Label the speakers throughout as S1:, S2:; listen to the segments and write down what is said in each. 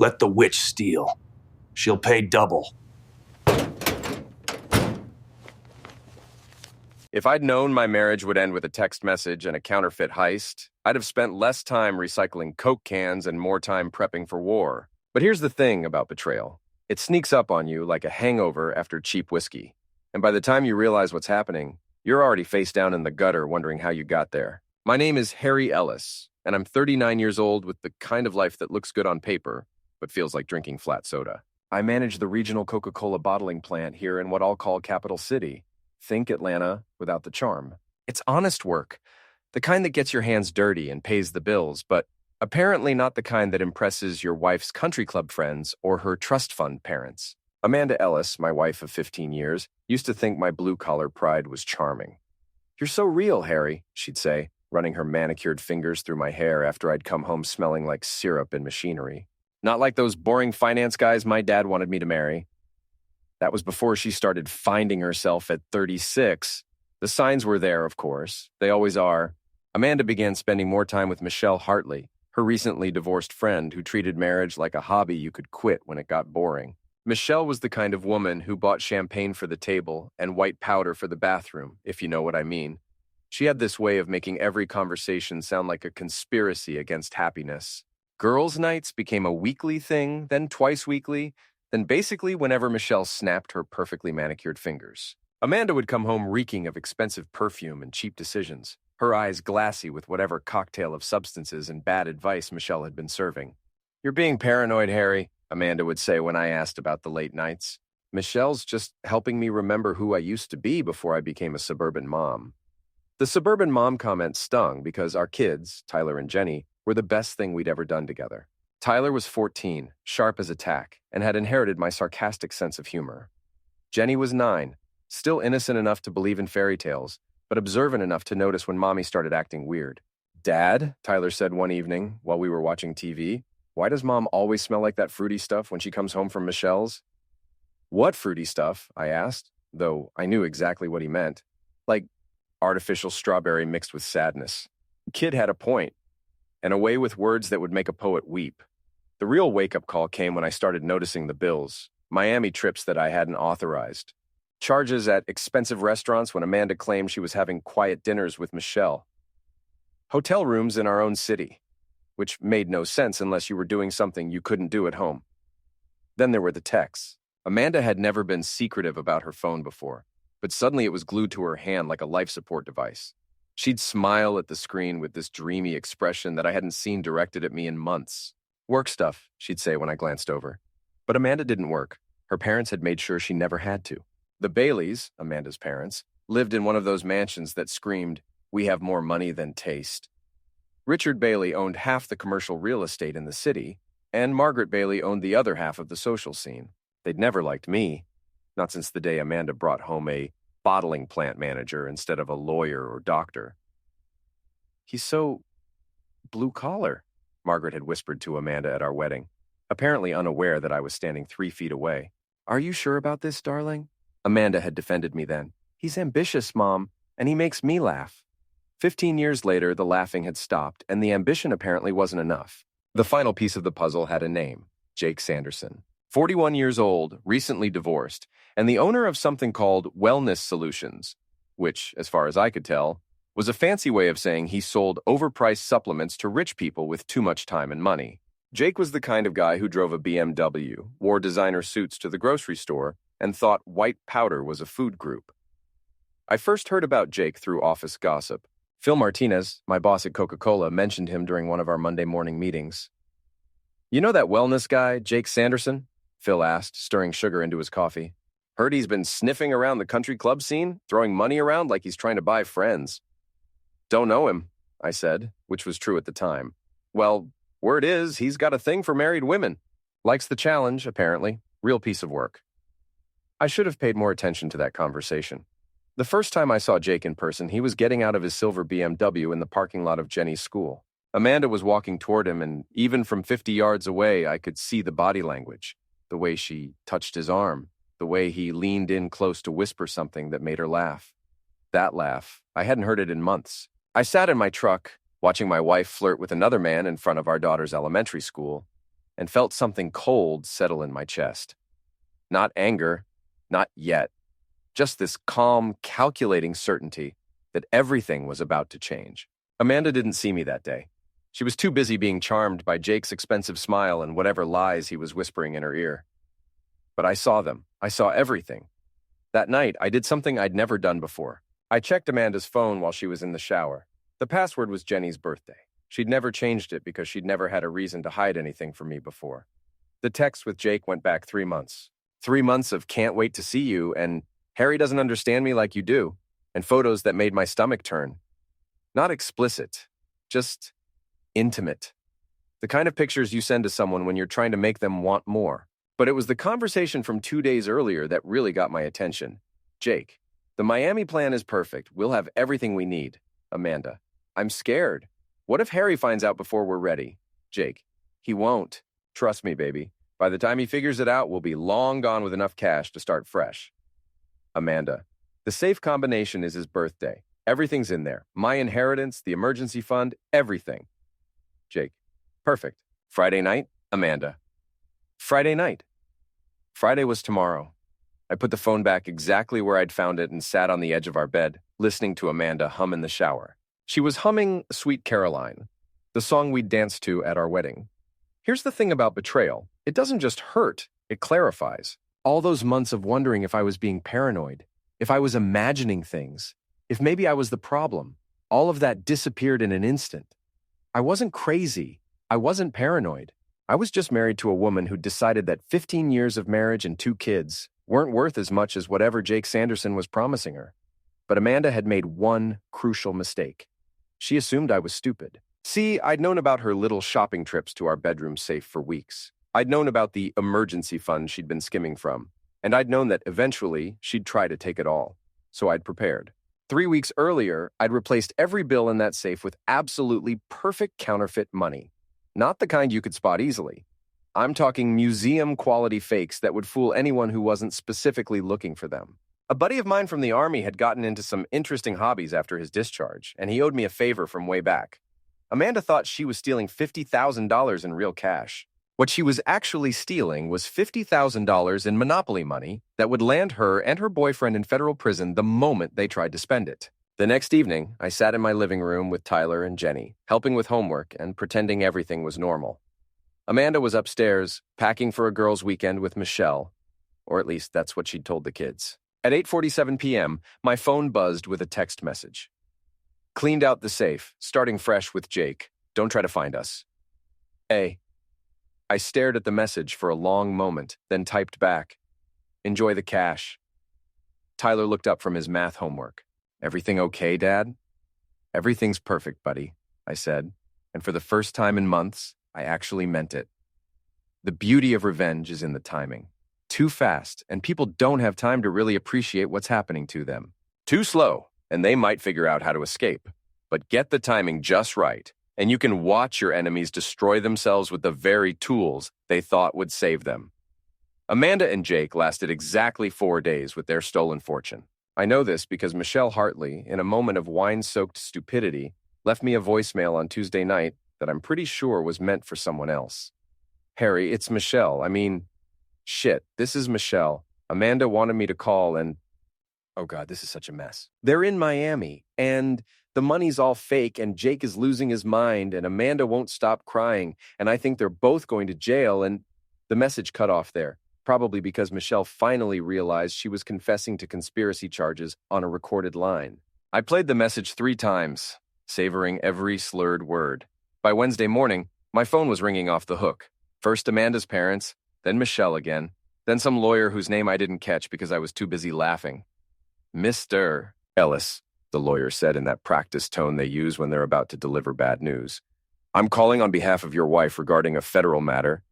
S1: Let the witch steal. She'll pay double.
S2: If I'd known my marriage would end with a text message and a counterfeit heist, I'd have spent less time recycling Coke cans and more time prepping for war. But here's the thing about betrayal. It sneaks up on you like a hangover after cheap whiskey. And by the time you realize what's happening, you're already face down in the gutter wondering how you got there. My name is Harry Ellis, and I'm 39 years old with the kind of life that looks good on paper, but feels like drinking flat soda. I manage the regional Coca-Cola bottling plant here in what I'll call Capital City. Think Atlanta without the charm. It's honest work, the kind that gets your hands dirty and pays the bills, but apparently not the kind that impresses your wife's country club friends or her trust fund parents. Amanda Ellis, my wife of 15 years, used to think my blue-collar pride was charming. "You're so real, Harry," she'd say, running her manicured fingers through my hair after I'd come home smelling like syrup and machinery. "Not like those boring finance guys my dad wanted me to marry." That was before she started finding herself at 36. The signs were there, of course. They always are. Amanda began spending more time with Michelle Hartley, her recently divorced friend who treated marriage like a hobby you could quit when it got boring. Michelle was the kind of woman who bought champagne for the table and white powder for the bathroom, if you know what I mean. She had this way of making every conversation sound like a conspiracy against happiness. Girls' nights became a weekly thing, then twice weekly, then basically whenever Michelle snapped her perfectly manicured fingers. Amanda would come home reeking of expensive perfume and cheap decisions, her eyes glassy with whatever cocktail of substances and bad advice Michelle had been serving. "You're being paranoid, Harry," Amanda would say when I asked about the late nights. "Michelle's just helping me remember who I used to be before I became a suburban mom." The suburban mom comment stung because our kids, Tyler and Jenny, were the best thing we'd ever done together. Tyler was 14, sharp as a tack, and had inherited my sarcastic sense of humor. Jenny was 9, still innocent enough to believe in fairy tales, but observant enough to notice when Mommy started acting weird. "Dad," Tyler said one evening while we were watching TV, "why does Mom always smell like that fruity stuff when she comes home from Michelle's?" "What fruity stuff?" I asked, though I knew exactly what he meant. Like artificial strawberry mixed with sadness. The kid had a point, and a way with words that would make a poet weep. The real wake-up call came when I started noticing the bills, Miami trips that I hadn't authorized, charges at expensive restaurants when Amanda claimed she was having quiet dinners with Michelle, hotel rooms in our own city, which made no sense unless you were doing something you couldn't do at home. Then there were the texts. Amanda had never been secretive about her phone before, but suddenly it was glued to her hand like a life support device. She'd smile at the screen with this dreamy expression that I hadn't seen directed at me in months. "Work stuff," she'd say when I glanced over. But Amanda didn't work. Her parents had made sure she never had to. The Baileys, Amanda's parents, lived in one of those mansions that screamed, "We have more money than taste." Richard Bailey owned half the commercial real estate in the city, and Margaret Bailey owned the other half of the social scene. They'd never liked me, not since the day Amanda brought home a bottling plant manager instead of a lawyer or doctor. "He's so blue-collar," Margaret had whispered to Amanda at our wedding, apparently unaware that I was standing 3 feet away. "Are you sure about this, darling?" Amanda had defended me then. "He's ambitious, Mom, and he makes me laugh." 15 years later, the laughing had stopped, and the ambition apparently wasn't enough. The final piece of the puzzle had a name, Jake Sanderson. 41 years old, recently divorced, and the owner of something called Wellness Solutions, which, as far as I could tell, was a fancy way of saying he sold overpriced supplements to rich people with too much time and money. Jake was the kind of guy who drove a BMW, wore designer suits to the grocery store, and thought white powder was a food group. I first heard about Jake through office gossip. Phil Martinez, my boss at Coca-Cola, mentioned him during one of our Monday morning meetings. "You know that wellness guy, Jake Sanderson?" Phil asked, stirring sugar into his coffee. "Heard he's been sniffing around the country club scene, throwing money around like he's trying to buy friends." "Don't know him," I said, which was true at the time. "Well, word is he's got a thing for married women. Likes the challenge, apparently. Real piece of work." I should have paid more attention to that conversation. The first time I saw Jake in person, he was getting out of his silver BMW in the parking lot of Jenny's school. Amanda was walking toward him, and even from 50 yards away, I could see the body language, the way she touched his arm, the way he leaned in close to whisper something that made her laugh. That laugh, I hadn't heard it in months. I sat in my truck, watching my wife flirt with another man in front of our daughter's elementary school, and felt something cold settle in my chest. Not anger, not yet, just this calm, calculating certainty that everything was about to change. Amanda didn't see me that day. She was too busy being charmed by Jake's expensive smile and whatever lies he was whispering in her ear. But I saw them. I saw everything. That night, I did something I'd never done before. I checked Amanda's phone while she was in the shower. The password was Jenny's birthday. She'd never changed it because she'd never had a reason to hide anything from me before. The text with Jake went back 3 months. 3 months of can't wait to see you and Harry doesn't understand me like you do, and photos that made my stomach turn. Not explicit, just intimate. The kind of pictures you send to someone when you're trying to make them want more. But it was the conversation from 2 days earlier that really got my attention. Jake, the Miami plan is perfect. We'll have everything we need. Amanda, I'm scared. What if Harry finds out before we're ready? Jake, he won't. Trust me, baby. By the time he figures it out, we'll be long gone with enough cash to start fresh. Amanda, the safe combination is his birthday. Everything's in there. My inheritance, the emergency fund, everything. Jake, perfect. Friday night? Amanda, Friday night. Friday was tomorrow. I put the phone back exactly where I'd found it and sat on the edge of our bed, listening to Amanda hum in the shower. She was humming Sweet Caroline, the song we'd danced to at our wedding. Here's the thing about betrayal. It doesn't just hurt, it clarifies. All those months of wondering if I was being paranoid, if I was imagining things, if maybe I was the problem, all of that disappeared in an instant. I wasn't crazy. I wasn't paranoid. I was just married to a woman who decided that 15 years of marriage and 2 kids weren't worth as much as whatever Jake Sanderson was promising her. But Amanda had made one crucial mistake. She assumed I was stupid. See, I'd known about her little shopping trips to our bedroom safe for weeks. I'd known about the emergency fund she'd been skimming from, and I'd known that eventually she'd try to take it all. So I'd prepared. 3 weeks earlier, I'd replaced every bill in that safe with absolutely perfect counterfeit money. Not the kind you could spot easily. I'm talking museum-quality fakes that would fool anyone who wasn't specifically looking for them. A buddy of mine from the Army had gotten into some interesting hobbies after his discharge, and he owed me a favor from way back. Amanda thought she was stealing $50,000 in real cash. What she was actually stealing was $50,000 in Monopoly money that would land her and her boyfriend in federal prison the moment they tried to spend it. The next evening, I sat in my living room with Tyler and Jenny, helping with homework and pretending everything was normal. Amanda was upstairs, packing for a girls' weekend with Michelle, or at least that's what she'd told the kids. At 8:47 p.m., my phone buzzed with a text message. Cleaned out the safe, starting fresh with Jake. Don't try to find us. A. I stared at the message for a long moment, then typed back, enjoy the cash. Tyler looked up from his math homework. Everything okay, Dad? Everything's perfect, buddy, I said, and for the first time in months, I actually meant it. The beauty of revenge is in the timing. Too fast, and people don't have time to really appreciate what's happening to them. Too slow, and they might figure out how to escape. But get the timing just right, and you can watch your enemies destroy themselves with the very tools they thought would save them. Amanda and Jake lasted exactly 4 days with their stolen fortune. I know this because Michelle Hartley, in a moment of wine-soaked stupidity, left me a voicemail on Tuesday night that I'm pretty sure was meant for someone else. Harry, it's Michelle. Shit, this is Michelle. Amanda wanted me to call and... Oh God, this is such a mess. They're in Miami, and the money's all fake, and Jake is losing his mind, and Amanda won't stop crying, and I think they're both going to jail, and... The message cut off there, probably because Michelle finally realized she was confessing to conspiracy charges on a recorded line. I played the message 3 times, savoring every slurred word. By Wednesday morning, my phone was ringing off the hook. First Amanda's parents, then Michelle again, then some lawyer whose name I didn't catch because I was too busy laughing. Mr. Ellis, the lawyer said in that practiced tone they use when they're about to deliver bad news. I'm calling on behalf of your wife regarding a federal matter.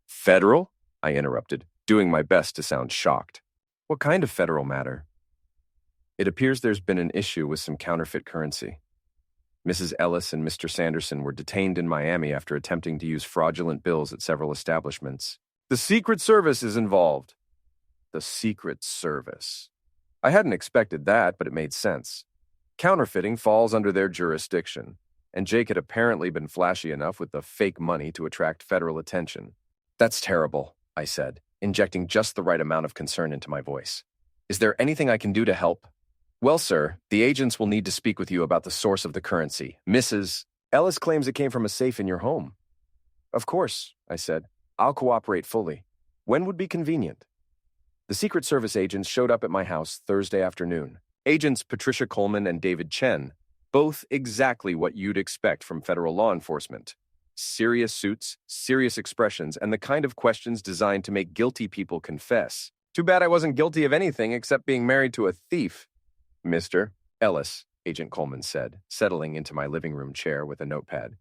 S2: Federal? I interrupted, doing my best to sound shocked. What kind of federal matter? It appears there's been an issue with some counterfeit currency. Mrs. Ellis and Mr. Sanderson were detained in Miami after attempting to use fraudulent bills at several establishments. The Secret Service is involved. The Secret Service. I hadn't expected that, but it made sense. Counterfeiting falls under their jurisdiction, and Jake had apparently been flashy enough with the fake money to attract federal attention. "That's terrible," I said, injecting just the right amount of concern into my voice. "Is there anything I can do to help?" "Well, sir, the agents will need to speak with you about the source of the currency. Mrs. Ellis claims it came from a safe in your home." "Of course," I said. "I'll cooperate fully. When would be convenient?" The Secret Service agents showed up at my house Thursday afternoon. Agents Patricia Coleman and David Chen, both exactly what you'd expect from federal law enforcement. Serious suits, serious expressions, and the kind of questions designed to make guilty people confess. Too bad I wasn't guilty of anything except being married to a thief. "Mr. Ellis," Agent Coleman said, settling into my living room chair with a notepad.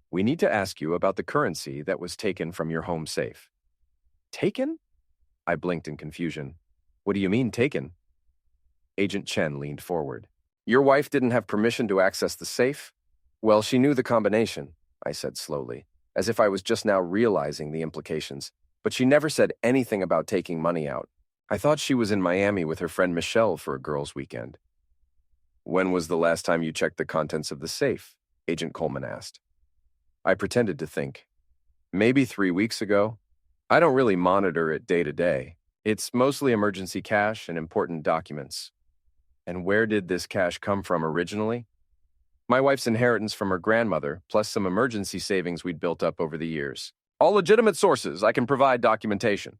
S2: "We need to ask you about the currency that was taken from your home safe." "Taken?" I blinked in confusion. "What do you mean, taken?" Agent Chen leaned forward. "Your wife didn't have permission to access the safe?" "Well, she knew the combination," I said slowly, as if I was just now realizing the implications. "But she never said anything about taking money out. I thought she was in Miami with her friend Michelle for a girls' weekend." "When was the last time you checked the contents of the safe?" Agent Coleman asked. I pretended to think. "Maybe 3 weeks ago. I don't really monitor it day to day. It's mostly emergency cash and important documents." "And where did this cash come from originally?" "My wife's inheritance from her grandmother, plus some emergency savings we'd built up over the years. All legitimate sources. I can provide documentation."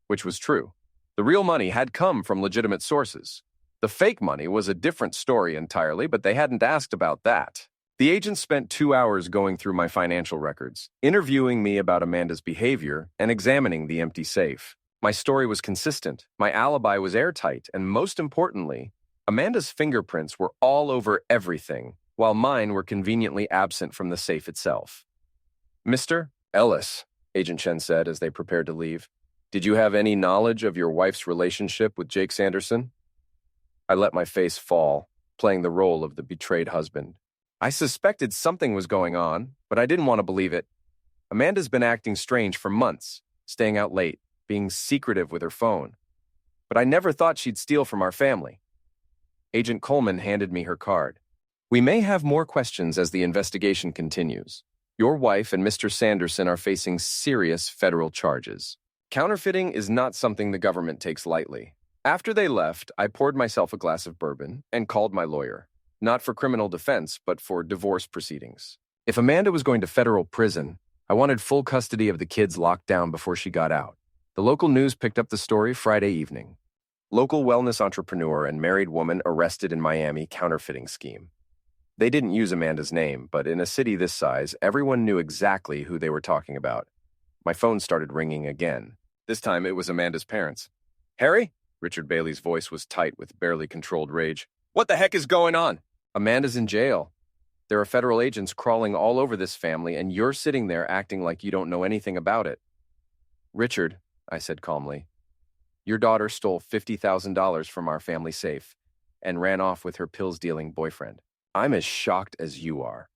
S2: Which was true. The real money had come from legitimate sources. The fake money was a different story entirely, but they hadn't asked about that. The agents spent 2 hours going through my financial records, interviewing me about Amanda's behavior, and examining the empty safe. My story was consistent, my alibi was airtight, and most importantly, Amanda's fingerprints were all over everything, while mine were conveniently absent from the safe itself. "Mr. Ellis," Agent Chen said as they prepared to leave, "did you have any knowledge of your wife's relationship with Jake Sanderson?" I let my face fall, playing the role of the betrayed husband. I suspected something was going on, but I didn't want to believe it. Amanda's been acting strange for months, staying out late, being secretive with her phone. But I never thought she'd steal from our family. Agent Coleman handed me her card. "We may have more questions as the investigation continues. Your wife and Mr. Sanderson are facing serious federal charges. Counterfeiting is not something the government takes lightly." After they left, I poured myself a glass of bourbon and called my lawyer, not for criminal defense, but for divorce proceedings. If Amanda was going to federal prison, I wanted full custody of the kids locked down before she got out. The local news picked up the story Friday evening. Local wellness entrepreneur and married woman arrested in Miami counterfeiting scheme. They didn't use Amanda's name, but in a city this size, everyone knew exactly who they were talking about. My phone started ringing again. This time it was Amanda's parents. "Harry?" Richard Bailey's voice was tight with barely controlled rage. "What the heck is going on?" "Amanda's in jail. There are federal agents crawling all over this family, and you're sitting there acting like you don't know anything about it." "Richard," I said calmly, "your daughter stole $50,000 from our family safe and ran off with her pills-dealing boyfriend. I'm as shocked as you are."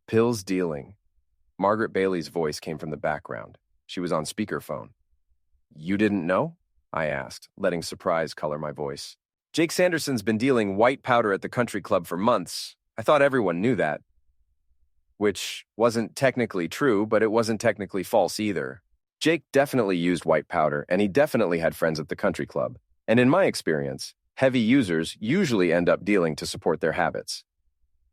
S2: "Pills dealing." Margaret Bailey's voice came from the background. She was on speakerphone. "You didn't know?" I asked, letting surprise color my voice. "Jake Sanderson's been dealing white powder at the country club for months. I thought everyone knew that." Which wasn't technically true, but it wasn't technically false either. Jake definitely used white powder, and he definitely had friends at the country club. And in my experience, heavy users usually end up dealing to support their habits.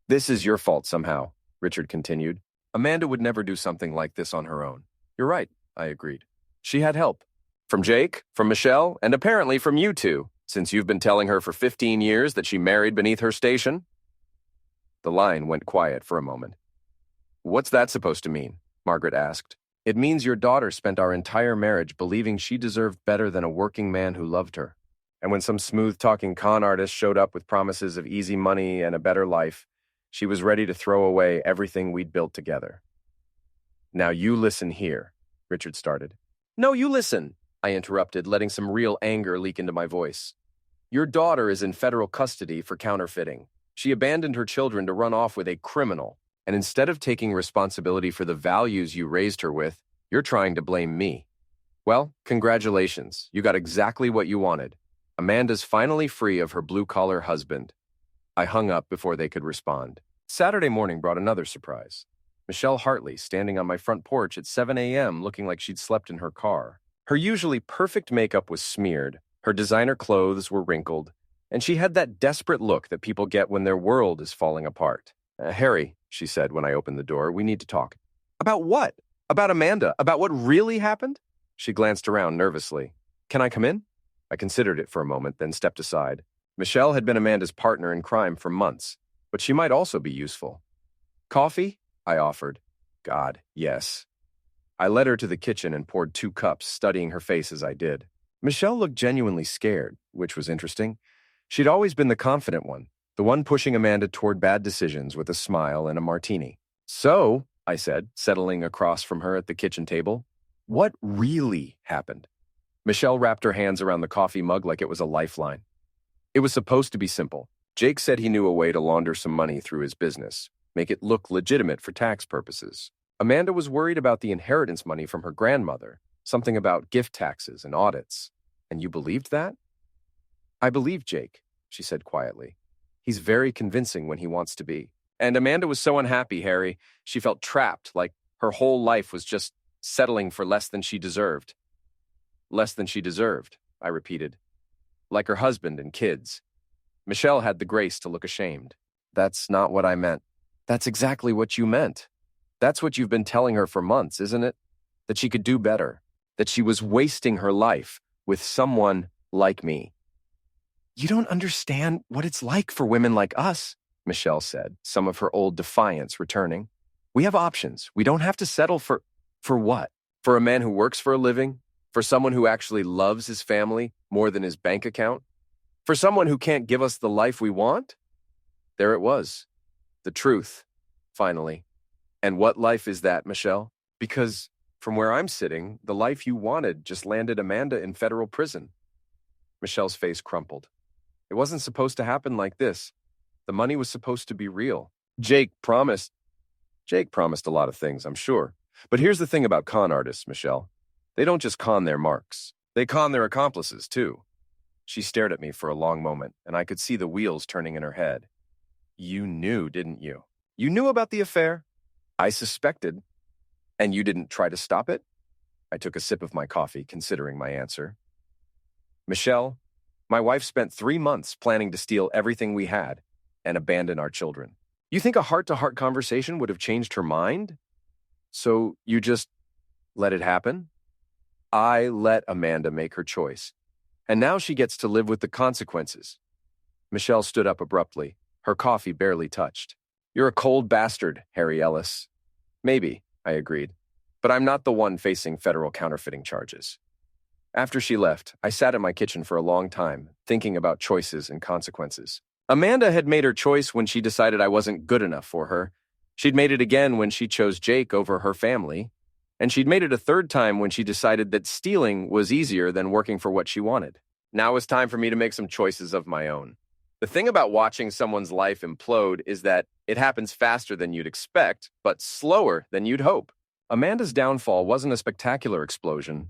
S2: "This is your fault somehow," Richard continued. "Amanda would never do something like this on her own." "You're right," I agreed. "She had help. From Jake, from Michelle, and apparently from you two, since you've been telling her for 15 years that she married beneath her station." The line went quiet for a moment. "What's that supposed to mean?" Margaret asked. "It means your daughter spent our entire marriage believing she deserved better than a working man who loved her. And when some smooth-talking con artist showed up with promises of easy money and a better life, she was ready to throw away everything we'd built together." "Now you listen here," Richard started. "No, you listen," I interrupted, letting some real anger leak into my voice. "Your daughter is in federal custody for counterfeiting. She abandoned her children to run off with a criminal, and instead of taking responsibility for the values you raised her with, you're trying to blame me. Well, congratulations. You got exactly what you wanted. Amanda's finally free of her blue-collar husband." I hung up before they could respond. Saturday morning brought another surprise. Michelle Hartley standing on my front porch at 7 a.m. looking like she'd slept in her car. Her usually perfect makeup was smeared, her designer clothes were wrinkled, and she had that desperate look that people get when their world is falling apart. Harry, she said when I opened the door, we need to talk. About what? About Amanda? About what really happened? She glanced around nervously. Can I come in? I considered it for a moment, then stepped aside. Michelle had been Amanda's partner in crime for months, but she might also be useful. Coffee? I offered. God, yes. I led her to the kitchen and poured 2 cups, studying her face as I did. Michelle looked genuinely scared, which was interesting. She'd always been the confident one, the one pushing Amanda toward bad decisions with a smile and a martini. So, I said, settling across from her at the kitchen table, what really happened? Michelle wrapped her hands around the coffee mug like it was a lifeline. It was supposed to be simple. Jake said he knew a way to launder some money through his business, make it look legitimate for tax purposes. Amanda was worried about the inheritance money from her grandmother, something about gift taxes and audits. And you believed that? I believe Jake, she said quietly. He's very convincing when he wants to be. And Amanda was so unhappy, Harry. She felt trapped, like her whole life was just settling for less than she deserved. Less than she deserved, I repeated. Like her husband and kids. Michelle had the grace to look ashamed. That's not what I meant. That's exactly what you meant. That's what you've been telling her for months, isn't it? That she could do better. That she was wasting her life with someone like me. You don't understand what it's like for women like us, Michelle said, some of her old defiance returning. We have options. We don't have to settle for what? For a man who works for a living? For someone who actually loves his family more than his bank account? For someone who can't give us the life we want? There it was. The truth, finally. And what life is that, Michelle? Because from where I'm sitting, the life you wanted just landed Amanda in federal prison. Michelle's face crumpled. It wasn't supposed to happen like this. The money was supposed to be real. Jake promised a lot of things, I'm sure. But here's the thing about con artists, Michelle. They don't just con their marks. They con their accomplices, too. She stared at me for a long moment, and I could see the wheels turning in her head. You knew, didn't you? You knew about the affair? I suspected. And you didn't try to stop it? I took a sip of my coffee, considering my answer. Michelle, my wife spent 3 months planning to steal everything we had and abandon our children. You think a heart-to-heart conversation would have changed her mind? So you just let it happen? I let Amanda make her choice. And now she gets to live with the consequences. Michelle stood up abruptly, her coffee barely touched. You're a cold bastard, Harry Ellis. Maybe, I agreed. But I'm not the one facing federal counterfeiting charges. After she left, I sat in my kitchen for a long time, thinking about choices and consequences. Amanda had made her choice when she decided I wasn't good enough for her. She'd made it again when she chose Jake over her family. And she'd made it a third time when she decided that stealing was easier than working for what she wanted. Now it's time for me to make some choices of my own. The thing about watching someone's life implode is that it happens faster than you'd expect, but slower than you'd hope. Amanda's downfall wasn't a spectacular explosion.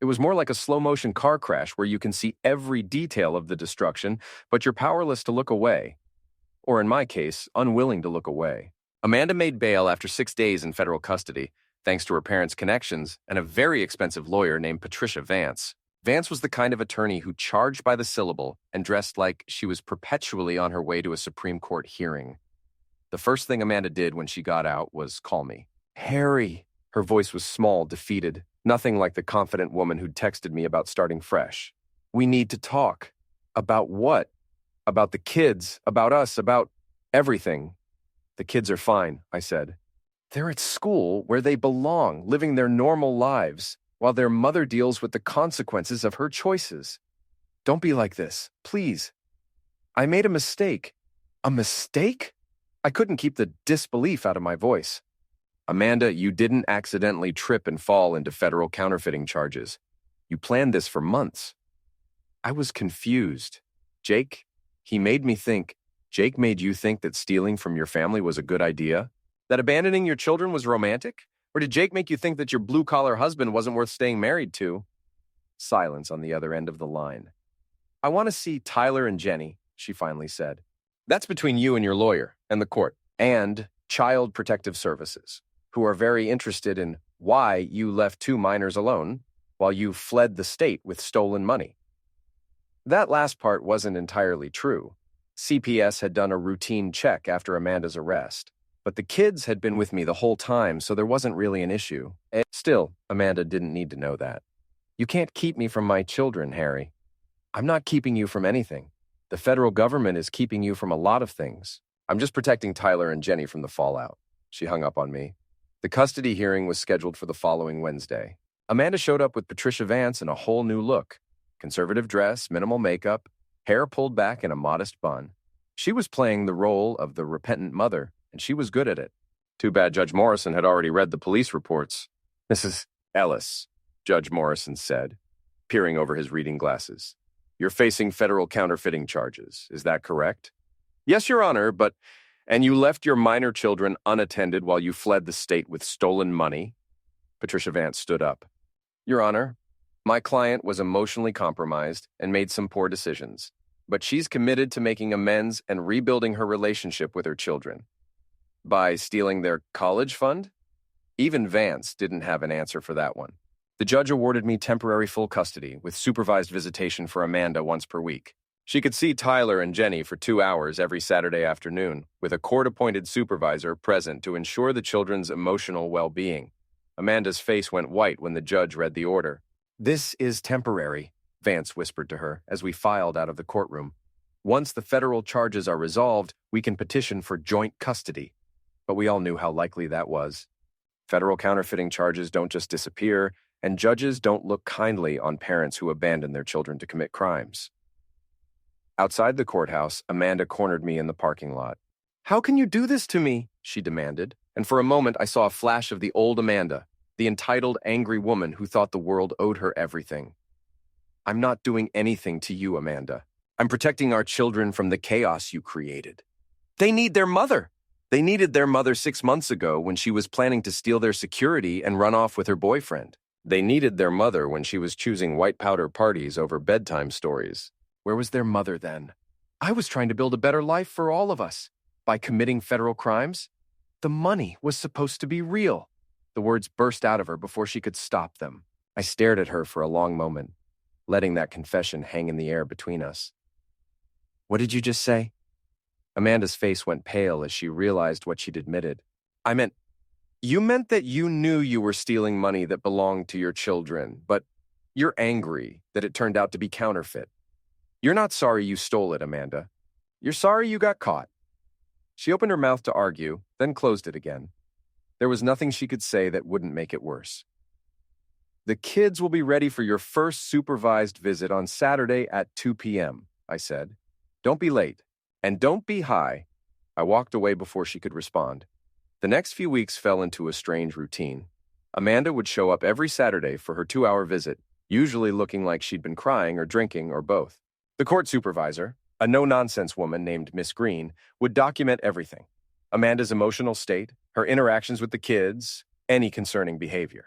S2: It was more like a slow-motion car crash where you can see every detail of the destruction, but you're powerless to look away. Or in my case, unwilling to look away. Amanda made bail after 6 days in federal custody, thanks to her parents' connections and a very expensive lawyer named Patricia Vance. Vance was the kind of attorney who charged by the syllable and dressed like she was perpetually on her way to a Supreme Court hearing. The first thing Amanda did when she got out was call me. Harry. Her voice was small, defeated, nothing like the confident woman who'd texted me about starting fresh. We need to talk. About what? About the kids, about us, about everything. The kids are fine, I said. They're at school where they belong, living their normal lives, while their mother deals with the consequences of her choices. Don't be like this, please. I made a mistake. A mistake? I couldn't keep the disbelief out of my voice. Amanda, you didn't accidentally trip and fall into federal counterfeiting charges. You planned this for months. I was confused. Jake made you think that stealing from your family was a good idea? That abandoning your children was romantic? Or did Jake make you think that your blue-collar husband wasn't worth staying married to? Silence on the other end of the line. I want to see Tyler and Jenny, she finally said. That's between you and your lawyer and the court. and Child Protective Services, who are very interested in why you left 2 minors alone while you fled the state with stolen money. That last part wasn't entirely true. CPS had done a routine check after Amanda's arrest, but the kids had been with me the whole time, so there wasn't really an issue. Still, Amanda didn't need to know that. You can't keep me from my children, Harry. I'm not keeping you from anything. The federal government is keeping you from a lot of things. I'm just protecting Tyler and Jenny from the fallout. She hung up on me. The custody hearing was scheduled for the following Wednesday. Amanda showed up with Patricia Vance in a whole new look. Conservative dress, minimal makeup, hair pulled back in a modest bun. She was playing the role of the repentant mother, and she was good at it. Too bad Judge Morrison had already read the police reports. Mrs. Ellis, Judge Morrison said, peering over his reading glasses. You're facing federal counterfeiting charges. Is that correct? Yes, Your Honor, and you left your minor children unattended while you fled the state with stolen money? Patricia Vance stood up. Your Honor, my client was emotionally compromised and made some poor decisions, but she's committed to making amends and rebuilding her relationship with her children. By stealing their college fund? Even Vance didn't have an answer for that one. The judge awarded me temporary full custody with supervised visitation for Amanda once per week. She could see Tyler and Jenny for 2 hours every Saturday afternoon, with a court-appointed supervisor present to ensure the children's emotional well-being. Amanda's face went white when the judge read the order. This is temporary, Vance whispered to her as we filed out of the courtroom. Once the federal charges are resolved, we can petition for joint custody. But we all knew how likely that was. Federal counterfeiting charges don't just disappear, and judges don't look kindly on parents who abandon their children to commit crimes. Outside the courthouse, Amanda cornered me in the parking lot. How can you do this to me? She demanded, and for a moment I saw a flash of the old Amanda, the entitled, angry woman who thought the world owed her everything. I'm not doing anything to you, Amanda. I'm protecting our children from the chaos you created. They need their mother. They needed their mother 6 months ago when she was planning to steal their security and run off with her boyfriend. They needed their mother when she was choosing white powder parties over bedtime stories. Where was their mother then? I was trying to build a better life for all of us. By committing federal crimes, the money was supposed to be real. The words burst out of her before she could stop them. I stared at her for a long moment, letting that confession hang in the air between us. What did you just say? Amanda's face went pale as she realized what she'd admitted. You meant that you knew you were stealing money that belonged to your children, but you're angry that it turned out to be counterfeit. You're not sorry you stole it, Amanda. You're sorry you got caught. She opened her mouth to argue, then closed it again. There was nothing she could say that wouldn't make it worse. The kids will be ready for your first supervised visit on Saturday at 2 p.m., I said. Don't be late, and don't be high. I walked away before she could respond. The next few weeks fell into a strange routine. Amanda would show up every Saturday for her 2-hour visit, usually looking like she'd been crying or drinking or both. The court supervisor, a no-nonsense woman named Miss Green, would document everything. Amanda's emotional state, her interactions with the kids, any concerning behavior.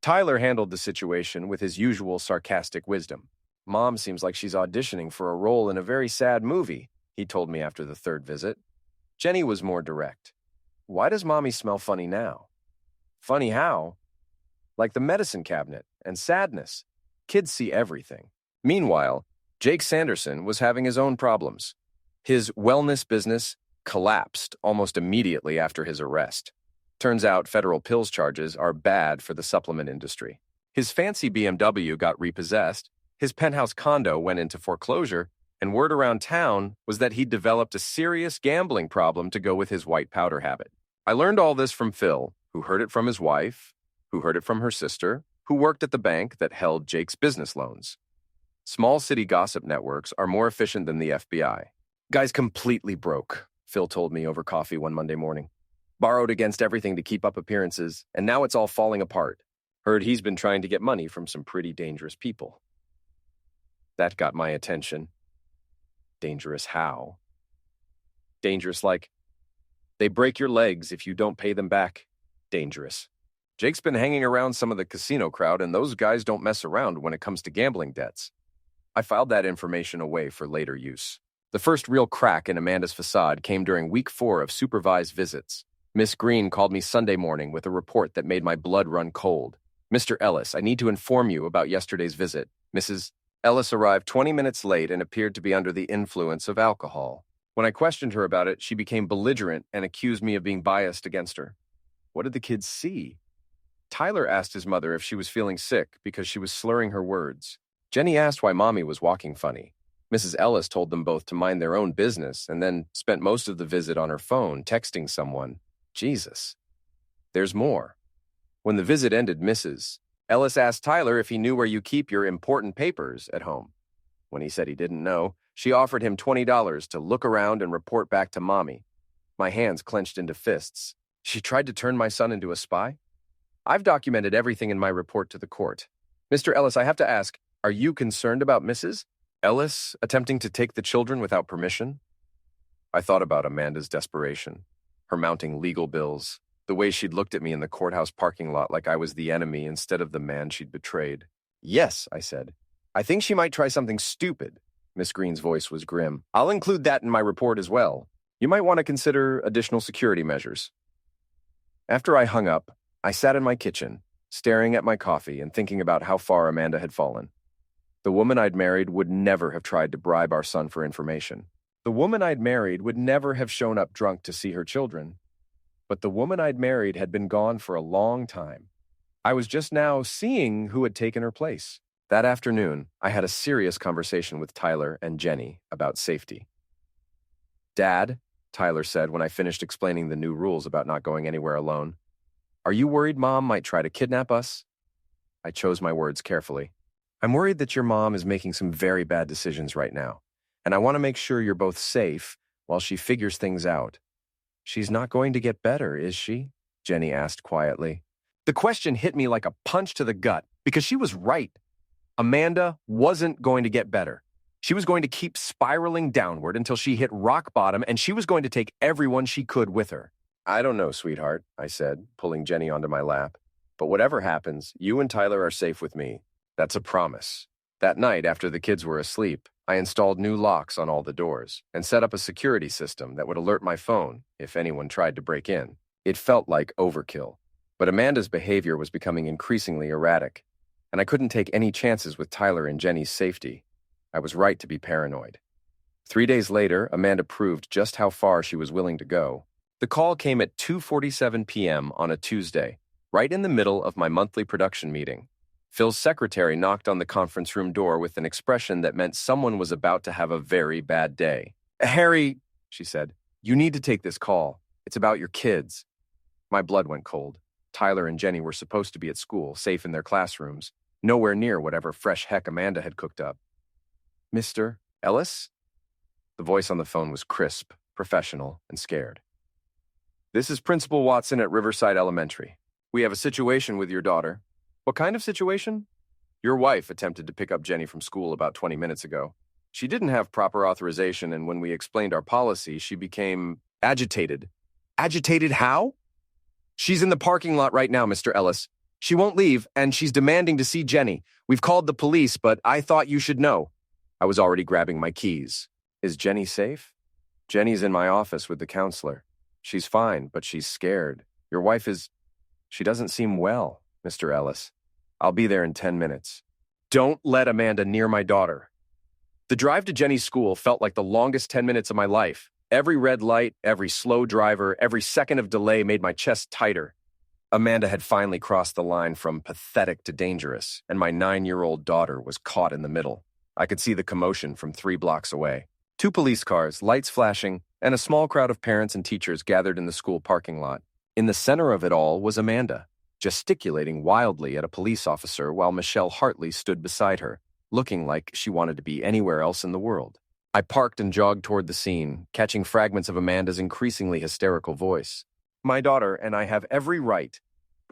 S2: Tyler handled the situation with his usual sarcastic wisdom. Mom seems like she's auditioning for a role in a very sad movie, he told me after the 3rd visit. Jenny was more direct. Why does Mommy smell funny now? Funny how? Like the medicine cabinet and sadness. Kids see everything. Meanwhile, Jake Sanderson was having his own problems. His wellness business collapsed almost immediately after his arrest. Turns out federal pills charges are bad for the supplement industry. His fancy BMW got repossessed, his penthouse condo went into foreclosure, and word around town was that he'd developed a serious gambling problem to go with his white powder habit. I learned all this from Phil, who heard it from his wife, who heard it from her sister, who worked at the bank that held Jake's business loans. Small city gossip networks are more efficient than the FBI. Guy's completely broke, Phil told me over coffee one Monday morning. Borrowed against everything to keep up appearances, and now it's all falling apart. Heard he's been trying to get money from some pretty dangerous people. That got my attention. Dangerous how? Dangerous like, they break your legs if you don't pay them back. Dangerous. Jake's been hanging around some of the casino crowd, and those guys don't mess around when it comes to gambling debts. I filed that information away for later use. The first real crack in Amanda's facade came during week 4 of supervised visits. Miss Green called me Sunday morning with a report that made my blood run cold. "Mr. Ellis, I need to inform you about yesterday's visit. Mrs. Ellis arrived 20 minutes late and appeared to be under the influence of alcohol. When I questioned her about it, she became belligerent and accused me of being biased against her." What did the kids see? Tyler asked his mother if she was feeling sick because she was slurring her words. Jenny asked why Mommy was walking funny. Mrs. Ellis told them both to mind their own business and then spent most of the visit on her phone, texting someone. Jesus. There's more. When the visit ended, Mrs. Ellis asked Tyler if he knew where you keep your important papers at home. When he said he didn't know, she offered him $20 to look around and report back to Mommy. My hands clenched into fists. She tried to turn my son into a spy? I've documented everything in my report to the court. Mr. Ellis, I have to ask, are you concerned about Mrs. Ellis attempting to take the children without permission? I thought about Amanda's desperation, her mounting legal bills, the way she'd looked at me in the courthouse parking lot like I was the enemy instead of the man she'd betrayed. "Yes," I said. "I think she might try something stupid." Miss Green's voice was grim. "I'll include that in my report as well. You might want to consider additional security measures." After I hung up, I sat in my kitchen, staring at my coffee and thinking about how far Amanda had fallen. The woman I'd married would never have tried to bribe our son for information. The woman I'd married would never have shown up drunk to see her children. But the woman I'd married had been gone for a long time. I was just now seeing who had taken her place. That afternoon, I had a serious conversation with Tyler and Jenny about safety. "Dad," Tyler said when I finished explaining the new rules about not going anywhere alone, "are you worried Mom might try to kidnap us?" I chose my words carefully. "I'm worried that your mom is making some very bad decisions right now, and I want to make sure you're both safe while she figures things out." "She's not going to get better, is she?" Jenny asked quietly. The question hit me like a punch to the gut because she was right. Amanda wasn't going to get better. She was going to keep spiraling downward until she hit rock bottom, and she was going to take everyone she could with her. "I don't know, sweetheart," I said, pulling Jenny onto my lap. "But whatever happens, you and Tyler are safe with me. That's a promise." That night, after the kids were asleep, I installed new locks on all the doors and set up a security system that would alert my phone if anyone tried to break in. It felt like overkill, but Amanda's behavior was becoming increasingly erratic, and I couldn't take any chances with Tyler and Jenny's safety. I was right to be paranoid. 3 days later, Amanda proved just how far she was willing to go. The call came at 2:47 p.m. on a Tuesday, right in the middle of my monthly production meeting. Phil's secretary knocked on the conference room door with an expression that meant someone was about to have a very bad day. "Harry," she said, "you need to take this call. It's about your kids." My blood went cold. Tyler and Jenny were supposed to be at school, safe in their classrooms, nowhere near whatever fresh heck Amanda had cooked up. "Mr. Ellis?" The voice on the phone was crisp, professional, and scared. "This is Principal Watson at Riverside Elementary. We have a situation with your daughter." "What kind of situation?" "Your wife attempted to pick up Jenny from school about 20 minutes ago. She didn't have proper authorization, and when we explained our policy, she became agitated." "Agitated how?" "She's in the parking lot right now, Mr. Ellis. She won't leave, and she's demanding to see Jenny. We've called the police, but I thought you should know." I was already grabbing my keys. "Is Jenny safe?" "Jenny's in my office with the counselor. She's fine, but she's scared. Your wife is... She doesn't seem well, Mr. Ellis. I'll be there in 10 minutes. Don't let Amanda near my daughter." The drive to Jenny's school felt like the longest 10 minutes of my life. Every red light, every slow driver, every second of delay made my chest tighter. Amanda had finally crossed the line from pathetic to dangerous, and my 9-year-old daughter was caught in the middle. I could see the commotion from 3 blocks away. 2 police cars, lights flashing, and a small crowd of parents and teachers gathered in the school parking lot. In the center of it all was Amanda, gesticulating wildly at a police officer while Michelle Hartley stood beside her, looking like she wanted to be anywhere else in the world. I parked and jogged toward the scene, catching fragments of Amanda's increasingly hysterical voice. "My daughter and I have every right.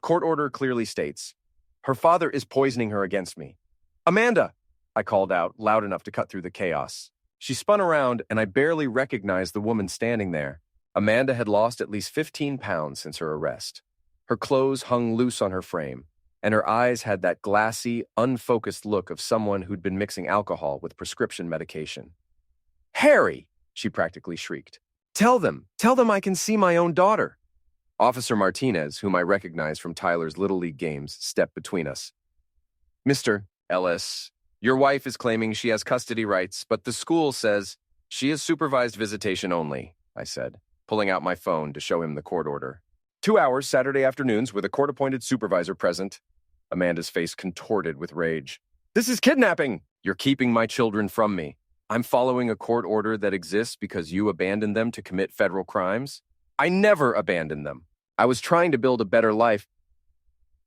S2: Court order clearly states. Her father is poisoning her against me." "Amanda!" I called out, loud enough to cut through the chaos. She spun around, and I barely recognized the woman standing there. Amanda had lost at least 15 pounds since her arrest. Her clothes hung loose on her frame, and her eyes had that glassy, unfocused look of someone who'd been mixing alcohol with prescription medication. Harry, she practically shrieked. Tell them I can see my own daughter. Officer Martinez, whom I recognized from Tyler's Little League games, stepped between us. Mr. Ellis, your wife is claiming she has custody rights, but the school says she is supervised visitation only, I said, pulling out my phone to show him the court order. 2 hours Saturday afternoons with a court-appointed supervisor present. Amanda's face contorted with rage. This is kidnapping! You're keeping my children from me. I'm following a court order that exists because you abandoned them to commit federal crimes? I never abandoned them. I was trying to build a better life.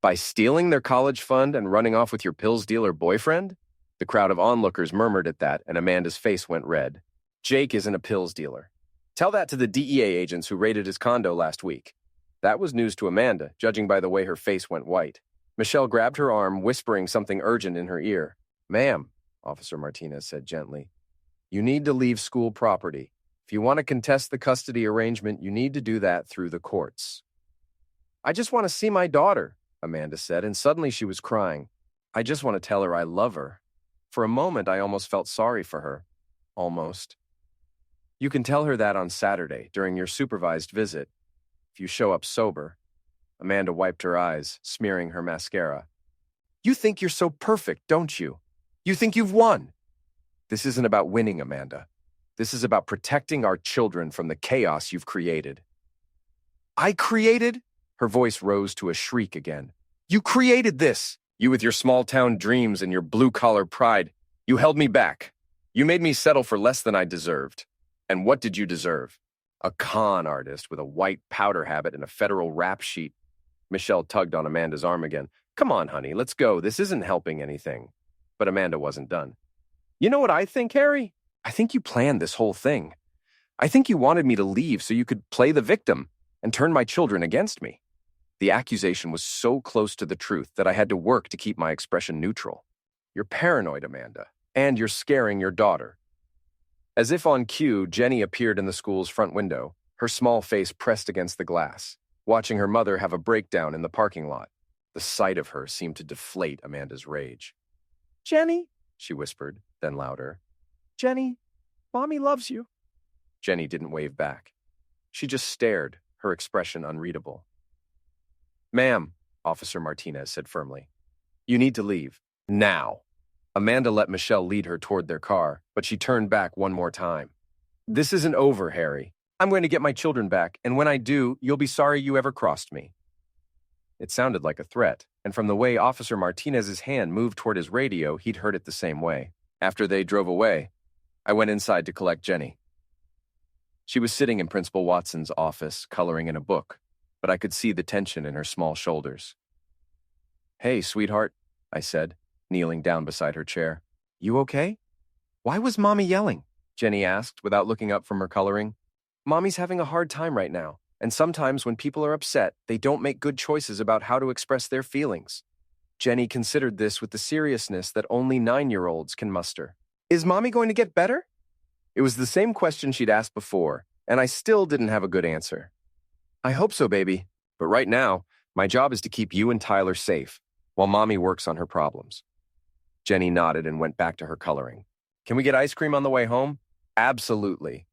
S2: By stealing their college fund and running off with your pills dealer boyfriend? The crowd of onlookers murmured at that, and Amanda's face went red. Jake isn't a pills dealer. Tell that to the DEA agents who raided his condo last week. That was news to Amanda, judging by the way her face went white. Michelle grabbed her arm, whispering something urgent in her ear. Ma'am, Officer Martinez said gently, you need to leave school property. If you want to contest the custody arrangement, you need to do that through the courts. I just want to see my daughter, Amanda said, and suddenly she was crying. I just want to tell her I love her. For a moment, I almost felt sorry for her. Almost. You can tell her that on Saturday, during your supervised visit. If you show up sober. Amanda wiped her eyes, smearing her mascara. You think you're so perfect, don't you? You think you've won. This isn't about winning, Amanda. This is about protecting our children from the chaos you've created. I created? Her voice rose to a shriek again. You created this! You with your small-town dreams and your blue-collar pride. You held me back. You made me settle for less than I deserved. And what did you deserve? A con artist with a white powder habit and a federal rap sheet. Michelle tugged on Amanda's arm again. Come on, honey, let's go. This isn't helping anything. But Amanda wasn't done. You know what I think, Harry? I think you planned this whole thing. I think you wanted me to leave so you could play the victim and turn my children against me. The accusation was so close to the truth that I had to work to keep my expression neutral. You're paranoid, Amanda, and you're scaring your daughter. As if on cue, Jenny appeared in the school's front window, her small face pressed against the glass, watching her mother have a breakdown in the parking lot. The sight of her seemed to deflate Amanda's rage. Jenny, she whispered, then louder. Jenny, Mommy loves you. Jenny didn't wave back. She just stared, her expression unreadable. Ma'am, Officer Martinez said firmly, you need to leave. Now. Amanda let Michelle lead her toward their car, but she turned back one more time. This isn't over, Harry. I'm going to get my children back, and when I do, you'll be sorry you ever crossed me. It sounded like a threat, and from the way Officer Martinez's hand moved toward his radio, he'd heard it the same way. After they drove away, I went inside to collect Jenny. She was sitting in Principal Watson's office, coloring in a book, but I could see the tension in her small shoulders. Hey, sweetheart, I said, kneeling down beside her chair. You okay? Why was Mommy yelling? Jenny asked, without looking up from her coloring. Mommy's having a hard time right now, and sometimes when people are upset, they don't make good choices about how to express their feelings. Jenny considered this with the seriousness that only 9-year-olds can muster. Is Mommy going to get better? It was the same question she'd asked before, and I still didn't have a good answer. I hope so, baby, but right now, my job is to keep you and Tyler safe, while Mommy works on her problems. Jenny nodded and went back to her coloring. Can we get ice cream on the way home? Absolutely.